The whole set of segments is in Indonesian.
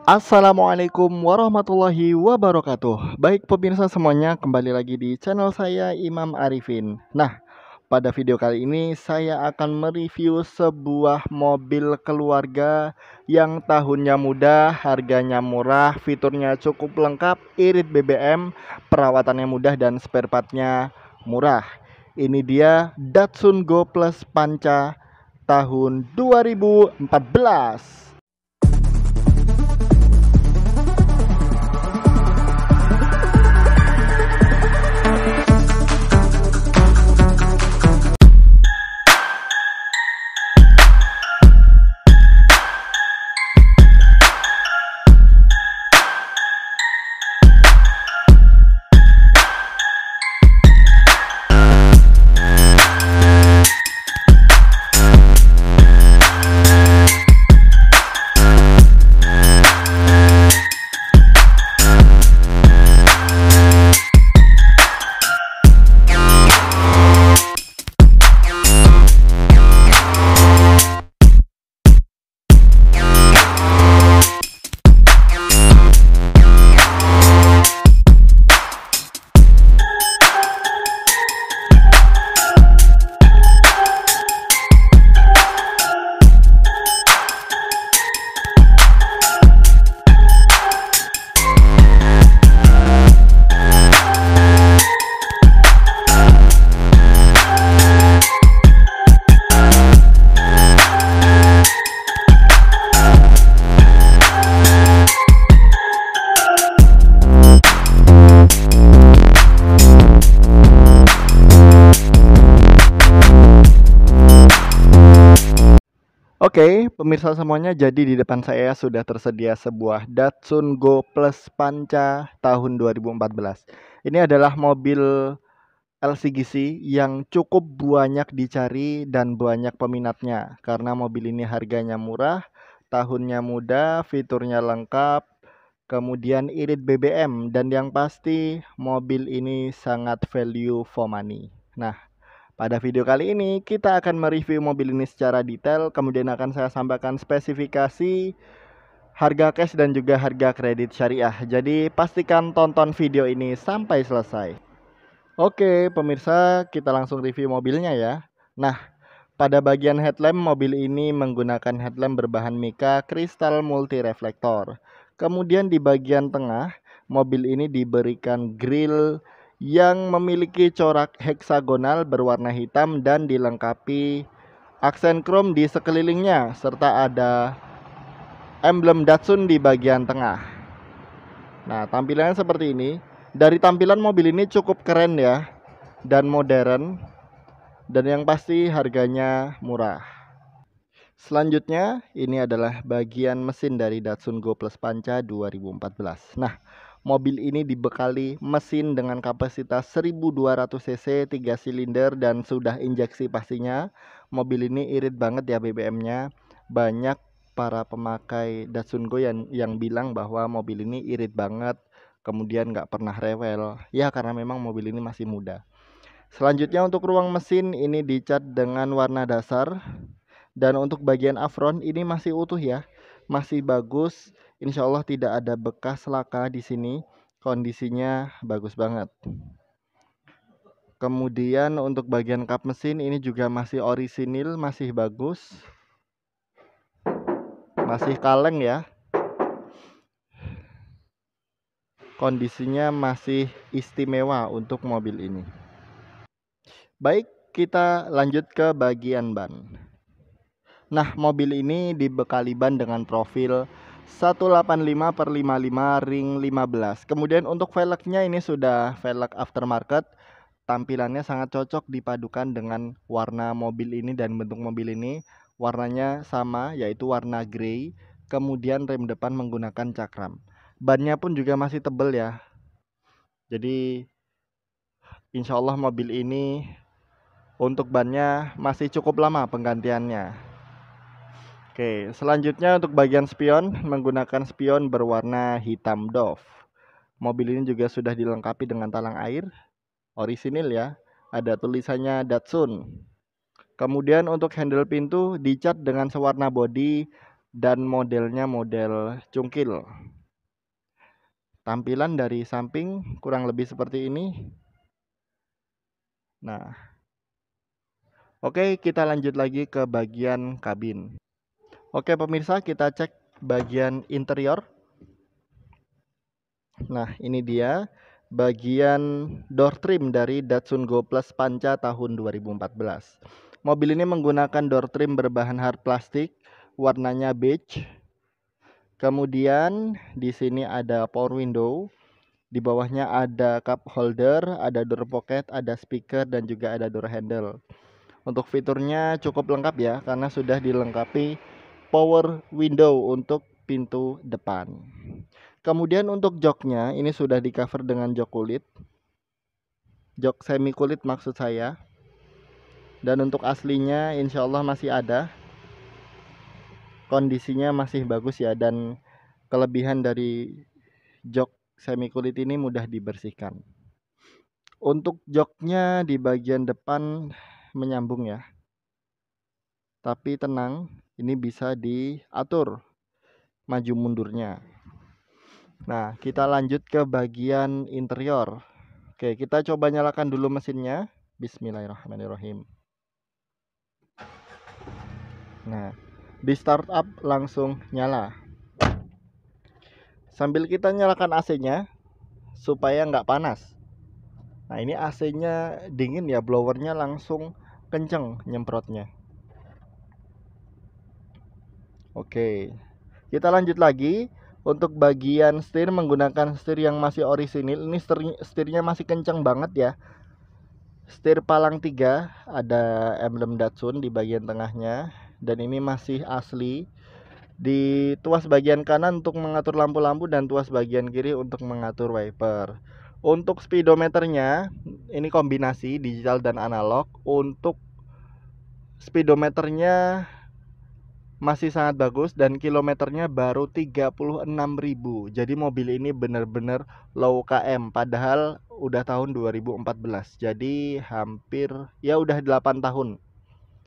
Assalamualaikum warahmatullahi wabarakatuh. Baik pemirsa semuanya, kembali lagi di channel saya Imam Arifin. Nah, pada video kali ini saya akan mereview sebuah mobil keluarga yang tahunnya muda, harganya murah, fiturnya cukup lengkap, irit BBM, perawatannya mudah dan spare partnya murah. Ini dia Datsun Go Plus Panca tahun 2014. Oke, pemirsa semuanya, jadi di depan saya sudah tersedia sebuah Datsun Go Plus Panca tahun 2014. Ini adalah mobil LCGC yang cukup banyak dicari dan banyak peminatnya karena mobil ini harganya murah, tahunnya muda, fiturnya lengkap, kemudian irit BBM, dan yang pasti mobil ini sangat value for money. Nah, pada video kali ini kita akan mereview mobil ini secara detail, kemudian akan saya sampaikan spesifikasi, harga cash dan juga harga kredit syariah. Jadi pastikan tonton video ini sampai selesai. Oke, pemirsa, kita langsung review mobilnya ya. Nah, pada bagian headlamp mobil ini menggunakan headlamp berbahan mika kristal multi reflektor. Kemudian di bagian tengah, mobil ini diberikan grill yang memiliki corak heksagonal berwarna hitam dan dilengkapi aksen krom di sekelilingnya serta ada emblem Datsun di bagian tengah. Nah, tampilannya seperti ini. Dari tampilan mobil ini cukup keren ya dan modern, dan yang pasti harganya murah. Selanjutnya, ini adalah bagian mesin dari Datsun Go Plus Panca 2014. Nah, mobil ini dibekali mesin dengan kapasitas 1200 cc, 3 silinder dan sudah injeksi pastinya. Mobil ini irit banget ya BBM-nya. Banyak para pemakai Datsun Go yang bilang bahwa mobil ini irit banget, kemudian nggak pernah rewel. Ya, karena memang mobil ini masih muda. Selanjutnya untuk ruang mesin ini dicat dengan warna dasar. Dan untuk bagian apron ini masih utuh ya, masih bagus. Insya Allah tidak ada bekas laka di sini. Kondisinya bagus banget. Kemudian untuk bagian kap mesin ini juga masih orisinil, masih bagus, masih kaleng ya. Kondisinya masih istimewa untuk mobil ini. Baik, kita lanjut ke bagian ban. Nah, mobil ini dibekali ban dengan profil 185/55 ring 15. Kemudian untuk velgnya ini sudah velg aftermarket. Tampilannya sangat cocok dipadukan dengan warna mobil ini dan bentuk mobil ini. Warnanya sama, yaitu warna grey. Kemudian rem depan menggunakan cakram. Bannya pun juga masih tebal ya. Jadi insya Allah mobil ini untuk bannya masih cukup lama penggantiannya. Oke, selanjutnya untuk bagian spion menggunakan spion berwarna hitam doff. Mobil ini juga sudah dilengkapi dengan talang air orisinil ya. Ada tulisannya Datsun. Kemudian untuk handle pintu dicat dengan sewarna body dan modelnya model cungkil. Tampilan dari samping kurang lebih seperti ini. Nah, oke, kita lanjut lagi ke bagian kabin. Oke pemirsa, kita cek bagian interior. Nah, ini dia bagian door trim dari Datsun Go Plus Panca tahun 2014. Mobil ini menggunakan door trim berbahan hard plastik, warnanya beige. Kemudian di sini ada power window, di bawahnya ada cup holder, ada door pocket, ada speaker dan juga ada door handle. Untuk fiturnya cukup lengkap ya, karena sudah dilengkapi power window untuk pintu depan. Kemudian untuk joknya ini sudah di cover dengan jok kulit, jok semi kulit maksud saya. Dan untuk aslinya insya Allah masih ada, kondisinya masih bagus ya. Dan kelebihan dari jok semi kulit ini mudah dibersihkan. Untuk joknya di bagian depan menyambung ya, tapi tenang, ini bisa diatur maju mundurnya. Nah, kita lanjut ke bagian interior. Oke, kita coba nyalakan dulu mesinnya. Bismillahirrahmanirrahim. Nah, di startup langsung nyala. Sambil kita nyalakan AC-nya supaya nggak panas. Nah, ini AC-nya dingin ya, blowernya langsung kenceng nyemprotnya. Oke, kita lanjut lagi. Untuk bagian setir menggunakan setir yang masih orisinil. Ini setirnya masih kenceng banget ya. Setir palang 3, ada emblem Datsun di bagian tengahnya. Dan ini masih asli. Di tuas bagian kanan untuk mengatur lampu-lampu dan tuas bagian kiri untuk mengatur wiper. Untuk speedometernya ini kombinasi digital dan analog. Untuk speedometernya masih sangat bagus dan kilometernya baru 36.000. Jadi mobil ini benar-benar low km padahal udah tahun 2014. Jadi hampir ya udah 8 tahun.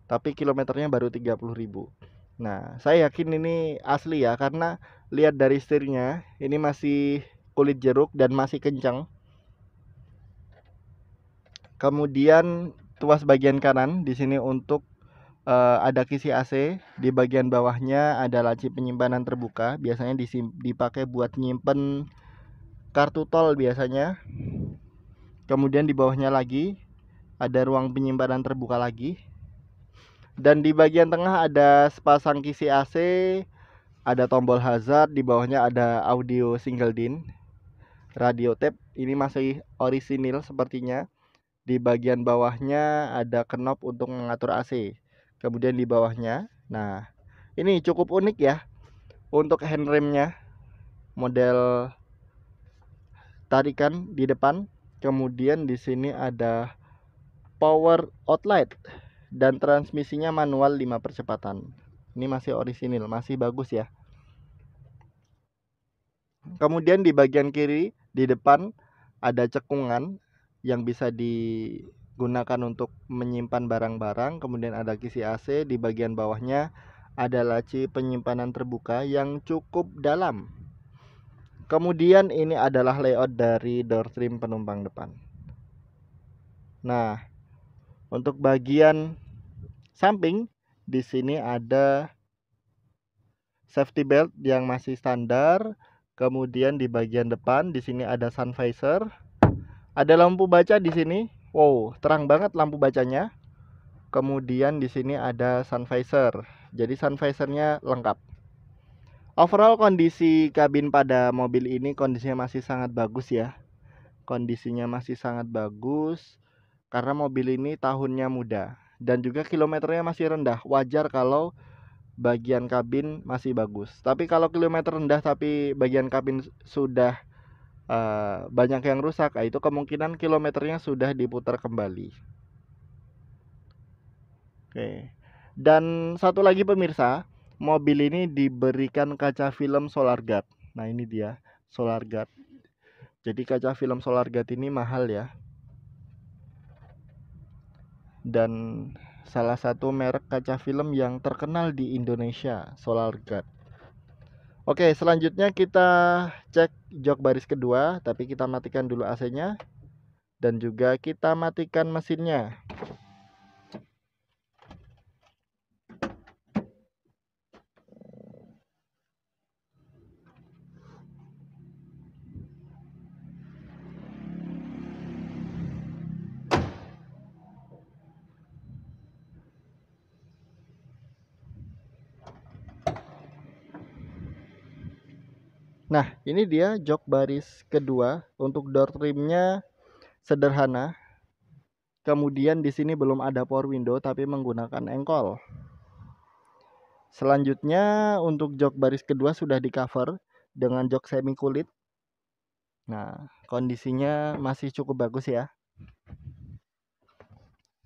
Tapi kilometernya baru 30.000. Nah, saya yakin ini asli ya karena lihat dari setirnya ini masih kulit jeruk dan masih kencang. Kemudian tuas bagian kanan di sini untuk ada kisi AC, di bagian bawahnya ada laci penyimpanan terbuka, biasanya dipakai buat nyimpen kartu tol biasanya. Kemudian di bawahnya lagi ada ruang penyimpanan terbuka lagi. Dan di bagian tengah ada sepasang kisi AC, ada tombol hazard, di bawahnya ada audio single din, radio tape, ini masih orisinil sepertinya. Di bagian bawahnya ada knob untuk mengatur AC. Kemudian di bawahnya, nah ini cukup unik ya untuk handremnya, model tarikan di depan. Kemudian di sini ada power outlet dan transmisinya manual 5 percepatan. Ini masih orisinil, masih bagus ya. Kemudian di bagian kiri di depan ada cekungan yang bisa digunakan untuk menyimpan barang-barang. Kemudian ada kisi AC, di bagian bawahnya ada laci penyimpanan terbuka yang cukup dalam. Kemudian ini adalah layout dari door trim penumpang depan. Nah, untuk bagian samping di sini ada safety belt yang masih standar. Kemudian di bagian depan di sini ada sun visor. Ada lampu baca di sini. Wow, terang banget lampu bacanya. Kemudian di sini ada sun visor. Jadi sun visornya lengkap. Overall kondisi kabin pada mobil ini kondisinya masih sangat bagus ya. Kondisinya masih sangat bagus karena mobil ini tahunnya muda dan juga kilometernya masih rendah. Wajar kalau bagian kabin masih bagus. Tapi kalau kilometer rendah tapi bagian kabin sudah banyak yang rusak, itu kemungkinan kilometernya sudah diputar kembali. Oke. Dan satu lagi pemirsa, mobil ini diberikan kaca film Solar Guard. Nah ini dia Solar Guard. Jadi kaca film Solar Guard ini mahal ya. Dan salah satu merek kaca film yang terkenal di Indonesia, Solar Guard. Oke, selanjutnya kita cek jok baris kedua, tapi kita matikan dulu AC-nya dan juga kita matikan mesinnya. Nah, ini dia jok baris kedua. Untuk door trimnya sederhana. Kemudian di sini belum ada power window tapi menggunakan engkol. Selanjutnya untuk jok baris kedua sudah di cover dengan jok semi kulit. Nah, kondisinya masih cukup bagus ya.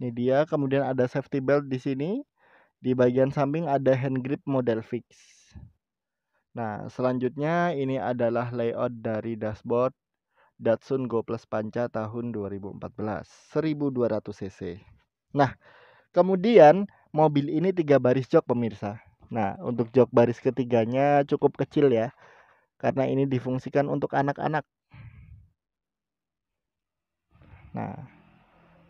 Ini dia, kemudian ada safety belt di sini. Di bagian samping ada hand grip model fix. Nah, selanjutnya ini adalah layout dari dashboard Datsun Go Plus Panca tahun 2014, 1200 cc. Nah, kemudian mobil ini 3 baris jok pemirsa. Nah, untuk jok baris ketiganya cukup kecil ya, karena ini difungsikan untuk anak-anak. Nah,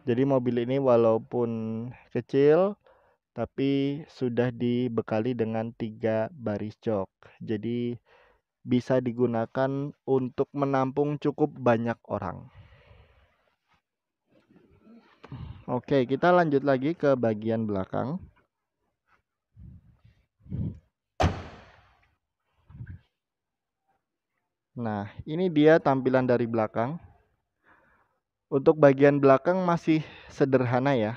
jadi mobil ini walaupun kecil tapi sudah dibekali dengan 3 baris jok. Jadi bisa digunakan untuk menampung cukup banyak orang. Oke, kita lanjut lagi ke bagian belakang. Nah, ini dia tampilan dari belakang. Untuk bagian belakang masih sederhana ya.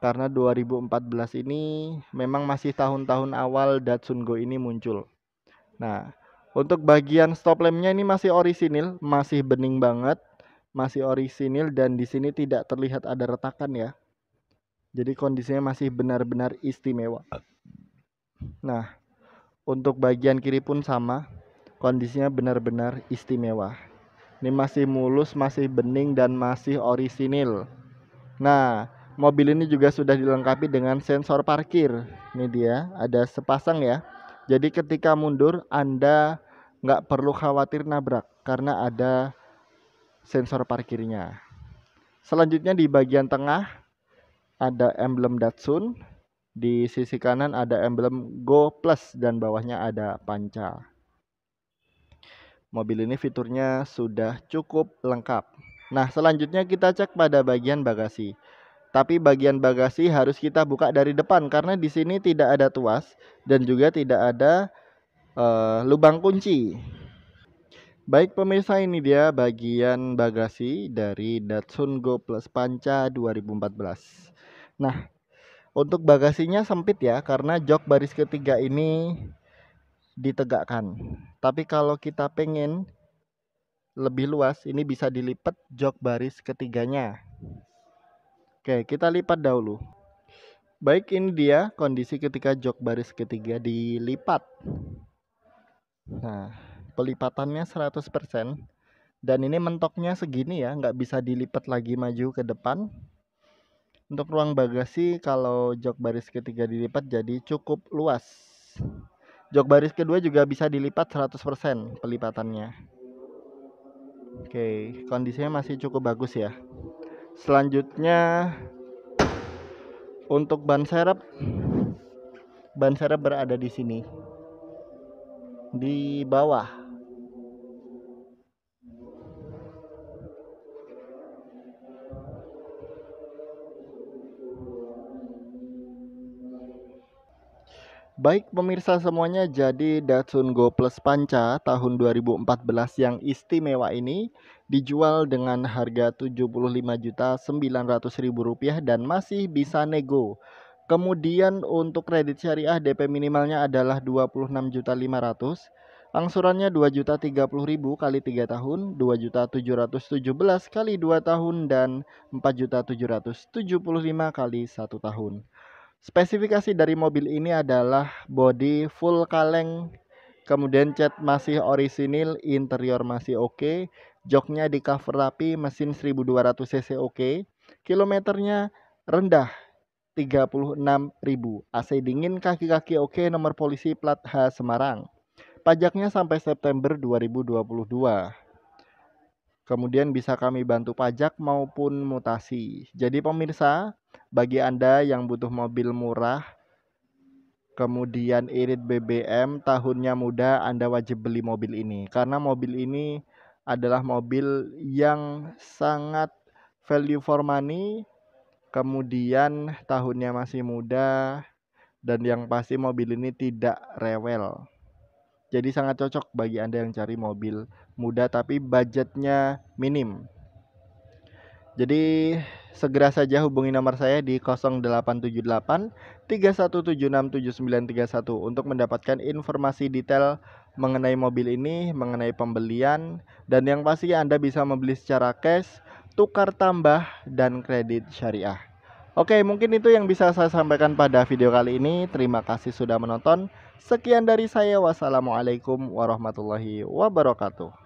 Karena 2014 ini memang masih tahun-tahun awal Datsun Go ini muncul. Nah, untuk bagian stop lampnya ini masih orisinil, masih bening banget, masih orisinil dan di sini tidak terlihat ada retakan ya. Jadi kondisinya masih benar-benar istimewa. Nah, untuk bagian kiri pun sama, kondisinya benar-benar istimewa. Ini masih mulus, masih bening dan masih orisinil. Nah, mobil ini juga sudah dilengkapi dengan sensor parkir. Ini dia, ada sepasang ya. Jadi ketika mundur Anda nggak perlu khawatir nabrak karena ada sensor parkirnya. Selanjutnya di bagian tengah ada emblem Datsun. Di sisi kanan ada emblem Go Plus dan bawahnya ada panca. Mobil ini fiturnya sudah cukup lengkap. Nah, selanjutnya kita cek pada bagian bagasi. Tapi bagian bagasi harus kita buka dari depan karena di sini tidak ada tuas dan juga tidak ada lubang kunci. Baik pemirsa, ini dia bagian bagasi dari Datsun Go Plus Panca 2014. Nah, untuk bagasinya sempit ya karena jok baris ketiga ini ditegakkan. Tapi kalau kita pengen lebih luas, ini bisa dilipat jok baris ketiganya. Oke, kita lipat dahulu. Baik, ini dia kondisi ketika jok baris ketiga dilipat. Nah, pelipatannya 100% dan ini mentoknya segini ya, nggak bisa dilipat lagi maju ke depan. Untuk ruang bagasi kalau jok baris ketiga dilipat jadi cukup luas. Jok baris kedua juga bisa dilipat 100% pelipatannya. Oke, kondisinya masih cukup bagus ya. Selanjutnya untuk ban serep berada di sini. Di bawah. Baik pemirsa semuanya, jadi Datsun Go Plus Panca tahun 2014 yang istimewa ini dijual dengan harga Rp75.900.000 dan masih bisa nego. Kemudian untuk kredit syariah DP minimalnya adalah Rp26.500.000. Angsurannya Rp2.030.000 kali 3 tahun, Rp2.717.000 kali 2 tahun dan Rp4.775.000 kali 1 tahun. Spesifikasi dari mobil ini adalah bodi full kaleng, kemudian cat masih orisinil, interior masih oke, joknya di cover rapi, mesin 1200 cc oke, kilometernya rendah 36.000, AC dingin, kaki-kaki oke, nomor polisi plat H Semarang. pajaknya sampai September 2022. Kemudian bisa kami bantu pajak maupun mutasi. Jadi pemirsa, bagi Anda yang butuh mobil murah, kemudian irit BBM, tahunnya muda, Anda wajib beli mobil ini. Karena mobil ini adalah mobil yang sangat value for money, kemudian tahunnya masih muda, dan yang pasti mobil ini tidak rewel. Jadi sangat cocok bagi Anda yang cari mobil muda tapi budgetnya minim. Jadi segera saja hubungi nomor saya di 0878 31767931 untuk mendapatkan informasi detail mengenai mobil ini, mengenai pembelian, dan yang pasti Anda bisa membeli secara cash, tukar tambah, dan kredit syariah. Oke, mungkin itu yang bisa saya sampaikan pada video kali ini. Terima kasih sudah menonton. Sekian dari saya. Wassalamualaikum warahmatullahi wabarakatuh.